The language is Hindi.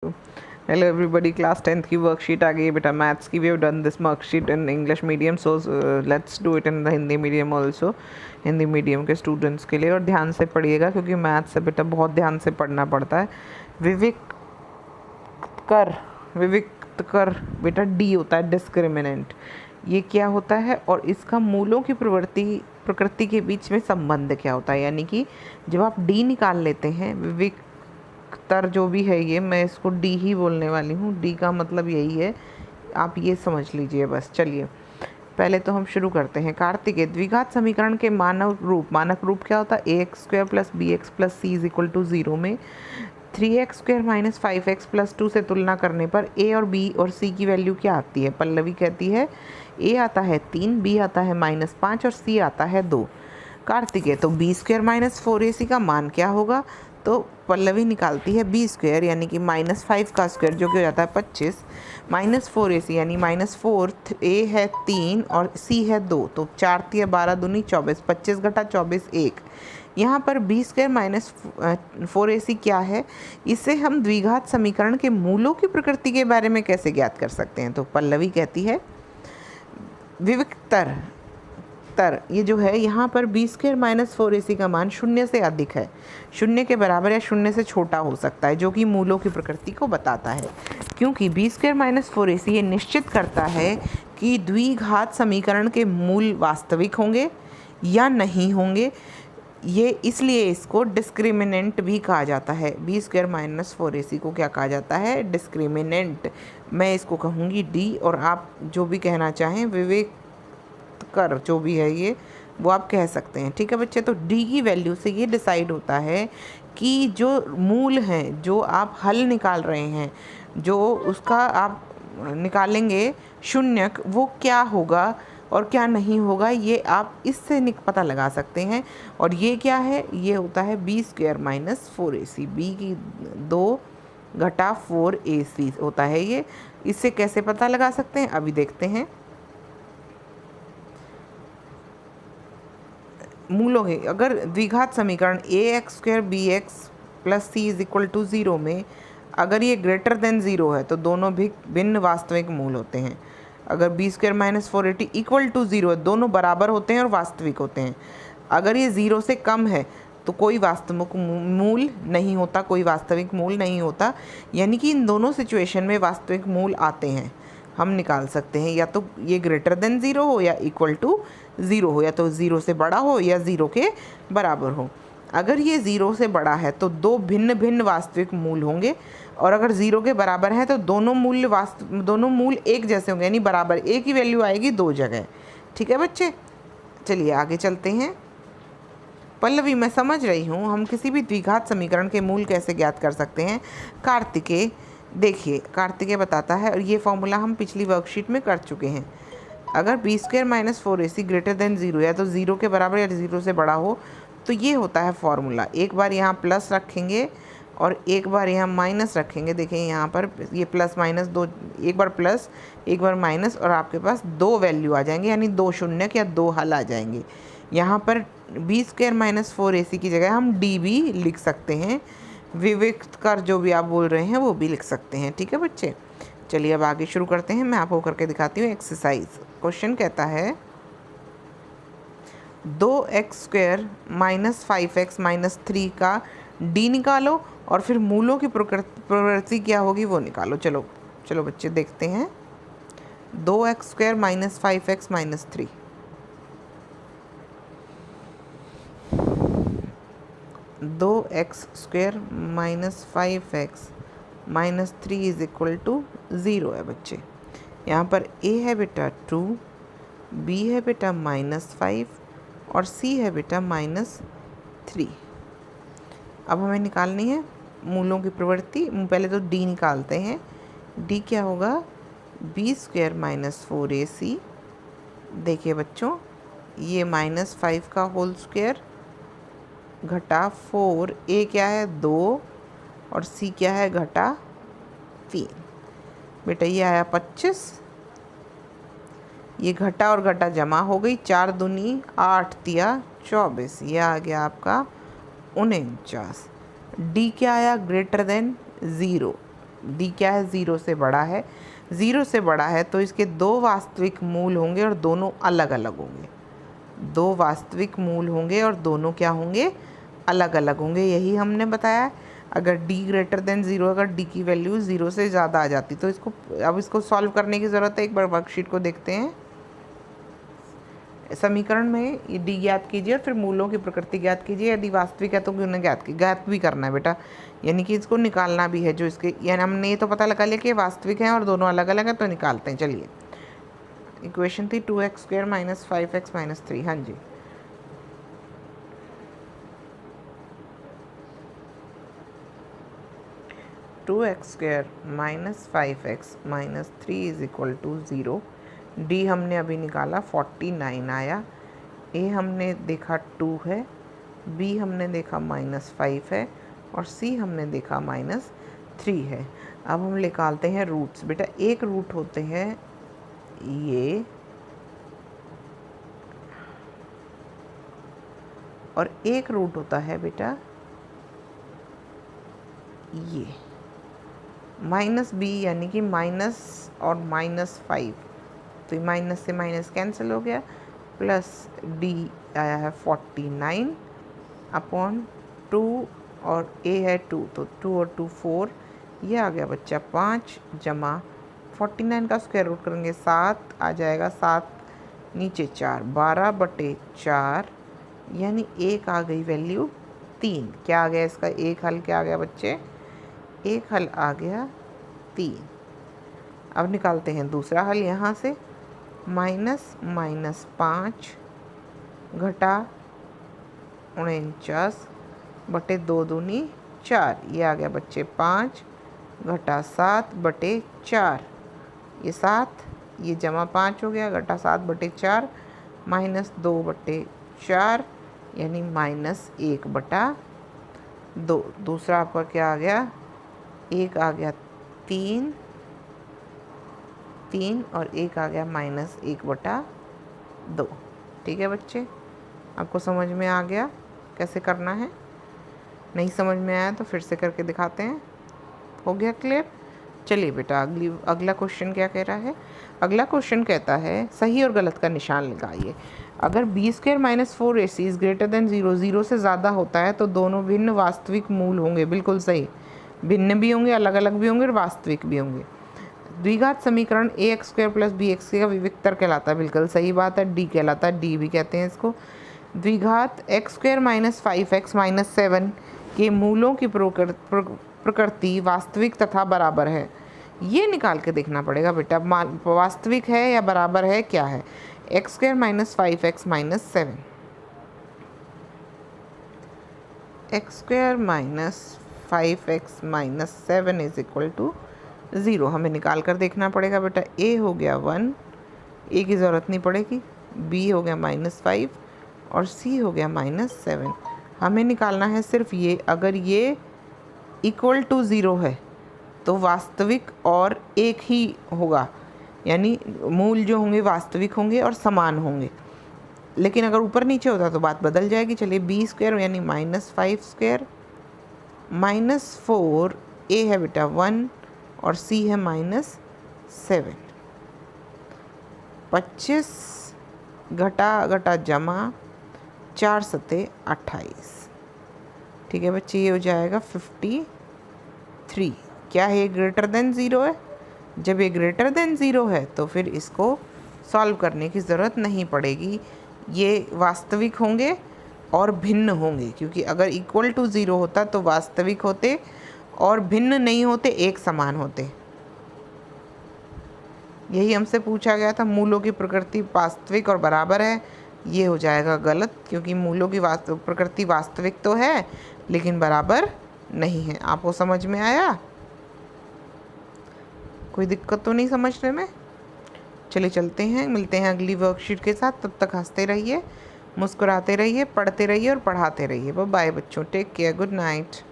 हेलो एवरीबॉडी, क्लास 10th की वर्कशीट आ गई है बेटा। मैथ्स की we have done this worksheet in English medium, so let's do it in the Hindi medium also. Hindi medium के स्टूडेंट्स के लिए, और ध्यान से पढ़िएगा क्योंकि मैथ्स से बेटा बहुत ध्यान से पढ़ना पड़ता है। विविक्त कर, विविक्त कर बेटा डी होता है डिस्क्रिमिनेंट। ये क्या होता है और इसका मूलों की प्रकृति के बीच में संबंध क्या होता है, यानी कि जब आप डी निकाल लेते हैं, विविक्त तर जो भी है, ये मैं इसको डी ही बोलने वाली हूँ। डी का मतलब यही है, आप ये समझ लीजिए बस। चलिए पहले तो हम शुरू करते हैं। कार्तिकेय, द्विघात समीकरण के मानक रूप क्या होता है? A x square plus b x plus c is equal to 0 में 3x square minus 5x plus 2 से तुलना करने पर ए और बी और सी की वैल्यू क्या आती है? पल्लवी कहती है ए आता है 3, बी आता है -5 और सी आता है 2। कार्तिकेय, तो बी स्क्वायर माइनस 4ac का मान क्या होगा? तो पल्लवी निकालती है बी स्क्वायर यानी कि -5 का स्क्वायर जो कि हो जाता है 25, -4ac यानी -4, ए है 3 और सी है 2, तो 4 × 12 दूनी 24, 25 घटा 24 1। यहाँ पर बी स्क्वायर माइनस 4ac क्या है? इसे हम द्विघात समीकरण के मूलों की प्रकृति के बारे में कैसे ज्ञात कर सकते हैं? तो पल्लवी कहती है विविक्तर ये जो है, यहाँ पर बी स्क्वायर माइनस 4ac का मान 0 से अधिक है, 0 के बराबर या 0 से छोटा हो सकता है, जो कि मूलों की प्रकृति को बताता है। क्योंकि बी स्क्वायर माइनस 4ac ये निश्चित करता है कि द्विघात समीकरण के मूल वास्तविक होंगे या नहीं होंगे। ये इसलिए इसको डिस्क्रिमिनेंट भी कहा जाता है। बी स्क्वायर माइनस 4ac को क्या कहा जाता है? डिस्क्रिमिनेंट। मैं इसको कहूँगी डी, और आप जो भी कहना चाहें विवेक कर जो भी है ये वो आप कह सकते हैं। ठीक है बच्चे, तो डी की वैल्यू से ये डिसाइड होता है कि जो मूल हैं, जो आप हल निकाल रहे हैं, जो उसका आप निकालेंगे शून्यक, वो क्या होगा और क्या नहीं होगा, ये आप इससे पता लगा सकते हैं। और ये क्या है? ये होता है B square minus 4ac, B की 2 घटा 4ac होता है ये। इससे कैसे पता लगा सकते हैं अभी देखते हैं। मूलों के, अगर द्विघात समीकरण a x square b x plus c is equal to 0 में अगर ये ग्रेटर देन 0 है तो दोनों भी भिन्न वास्तविक मूल होते हैं। अगर B square minus 4ac equal to 0 है, दोनों बराबर होते हैं और वास्तविक होते हैं। अगर ये 0 से कम है तो कोई वास्तविक मूल नहीं होता, कोई वास्तविक मूल नहीं होता। यानी कि इन दोनों सिचुएशन में वास्तविक मूल आते हैं, हम निकाल सकते हैं। या तो ये ग्रेटर देन 0 हो या इक्वल टू 0 हो, या तो 0 से बड़ा हो या 0 के बराबर हो। अगर ये 0 से बड़ा है तो दो भिन्न भिन्न वास्तविक मूल होंगे, और अगर 0 के बराबर है तो दोनों मूल एक जैसे होंगे, यानी बराबर, एक ही वैल्यू आएगी दो जगह। ठीक है बच्चे, चलिए आगे चलते हैं। पल्लवी, मैं समझ रही हूँ, हम किसी भी द्विघात समीकरण के मूल कैसे ज्ञात कर सकते हैं? कार्तिकेय, देखिए कार्तिकेय बताता है, और ये फॉर्मूला हम पिछली वर्कशीट में कर चुके हैं। अगर B square minus 4ac greater than 0 या तो 0 के बराबर या 0 से बड़ा हो तो ये होता है फॉर्मूला। एक बार यहाँ प्लस रखेंगे और एक बार यहाँ माइनस रखेंगे। देखें यहाँ पर ये प्लस माइनस दो, एक बार प्लस एक बार माइनस, और आपके पास दो वैल्यू आ जाएंगे, यानी दो शून्य या दो हल आ जाएंगे। यहाँ पर बी स्क्वायर माइनस 4ac की जगह हम डी भी लिख सकते हैं, विविक्त कर जो भी आप बोल रहे हैं वो भी लिख सकते हैं। ठीक है बच्चे, चलिए अब आगे शुरू करते हैं। मैं आपको करके दिखाती हूँ एक्सरसाइज। क्वेश्चन कहता है 2x square minus 5x minus 3 का डी निकालो और फिर मूलों की प्रवृत्ति क्या होगी वो निकालो। चलो चलो बच्चे देखते हैं। 2x square minus 5x minus 3, 2x square minus 5x minus 3 is equal to 0 है बच्चे। यहाँ पर a है बेटा 2, b है बेटा -5 और c है बेटा -3। अब हमें निकालनी है मूलों की प्रवृत्ति। पहले तो d निकालते हैं। d क्या होगा? b स्क्वायर माइनस 4ac, देखिए बच्चों ये -5 का होल स्क्वायर घटा 4, a क्या है 2 और c क्या है घटा 3। बेटा ये आया 25, ये घटा और घटा जमा हो गई, 4 दूनी 8 तिया 24, ये आ गया आपका 49। डी क्या आया? ग्रेटर देन 0, डी क्या है, 0 से बड़ा है। 0 से बड़ा है तो इसके 2 वास्तविक मूल होंगे और दोनों अलग अलग होंगे। 2 वास्तविक मूल होंगे और दोनों क्या होंगे, अलग अलग होंगे। यही हमने बताया। अगर d ग्रेटर देन 0, अगर d की वैल्यू 0 से ज़्यादा आ जाती तो इसको सॉल्व करने की ज़रूरत है। एक बार वर्कशीट को देखते हैं। समीकरण में ये d ज्ञात कीजिए और फिर मूलों की प्रकृति ज्ञात कीजिए। यदि वास्तविक है तो उन्हें ज्ञात भी करना है बेटा, यानी कि इसको निकालना भी है। जो इसके यानी हमने ये तो पता लगा लिया कि वास्तविक हैं और दोनों अलग अलग हैं, तो निकालते हैं। चलिए, इक्वेशन थी 2x² - 5x - 3। हाँ जी, two x square minus 5x - 3 = 0। D हमने अभी निकाला 49 आया। ए हमने देखा 2 है, बी हमने देखा -5 है और सी हमने देखा -3 है। अब हम निकालते हैं रूट्स। बेटा एक रूट होते हैं ये और एक रूट होता है बेटा ये -b, यानी कि माइनस और -5, तो माइनस से माइनस कैंसिल हो गया। प्लस d आया है 49 अपॉन 2 और a है 2, तो 2 और 2 4, ये आ गया बच्चा 5 जमा 49 का स्क्वायर रूट करेंगे 7 आ जाएगा, 7 नीचे 4, 12/4, यानी एक आ गई वैल्यू 3। क्या आ गया इसका एक हल, क्या आ गया बच्चे, एक हल आ गया 3। अब निकालते हैं दूसरा हल। यहाँ से -5 घटा 49/2 दूनी 4, ये आ गया बच्चे 5 घटा 7/4, ये 7, ये जमा 5 हो गया, घटा 7/4 -2/4, यानी -1/2। दूसरा आपका क्या आ गया, एक आ गया 3 और एक आ गया -1/2। ठीक है बच्चे, आपको समझ में आ गया कैसे करना है? नहीं समझ में आया तो फिर से करके दिखाते हैं। हो गया क्लियर? चलिए बेटा, अगला क्वेश्चन क्या कह रहा है। अगला क्वेश्चन कहता है सही और गलत का निशान लगाइए। अगर b² - 4ac > 0, 0 से ज़्यादा होता है तो दोनों भिन्न वास्तविक मूल होंगे। बिल्कुल सही, भिन्न भी होंगे, अलग अलग भी होंगे और वास्तविक भी होंगे। द्विघात समीकरण ax² + bx का विविक्तर कहलाता है। बिल्कुल सही बात है, d कहलाता है, d भी कहते हैं इसको। द्विघात x² - 5x - 7 के मूलों की प्रकृति वास्तविक तथा बराबर है। ये निकाल के देखना पड़ेगा बेटा, वास्तविक है या बराबर है, क्या है। x² - 5x - 7, x² - 5x - 7 = 0। हमें निकाल कर देखना पड़ेगा बेटा। a हो गया 1, a की ज़रूरत नहीं पड़ेगी, b हो गया -5 और c हो गया -7। हमें निकालना है सिर्फ ये। अगर ये = 0 है तो वास्तविक और एक ही होगा, यानी मूल जो होंगे वास्तविक होंगे और समान होंगे। लेकिन अगर ऊपर नीचे होता तो बात बदल जाएगी। चलिए b² यानी -5² -4, a है बेटा 1 और c है -7। 25 घटा जमा 4 सते 28। ठीक है बच्चे, ये हो जाएगा 53। क्या है, ग्रेटर देन 0 है। जब ये ग्रेटर देन 0 है तो फिर इसको सॉल्व करने की ज़रूरत नहीं पड़ेगी। ये वास्तविक होंगे और भिन्न होंगे, क्योंकि अगर = 0 होता तो वास्तविक होते और भिन्न नहीं होते, एक समान होते। यही हमसे पूछा गया था। मूलों की प्रकृति वास्तविक और बराबर है, ये हो जाएगा गलत, क्योंकि मूलों की प्रकृति वास्तविक तो है लेकिन बराबर नहीं है। आपको समझ में आया? कोई दिक्कत तो नहीं समझने में? चलिए चलते हैं, मिलते हैं अगली वर्कशीट के साथ। तब तक हंसते रहिए, मुस्कुराते रहिए, पढ़ते रहिए और पढ़ाते रहिए। बाय बच्चों, टेक केयर, गुड नाइट।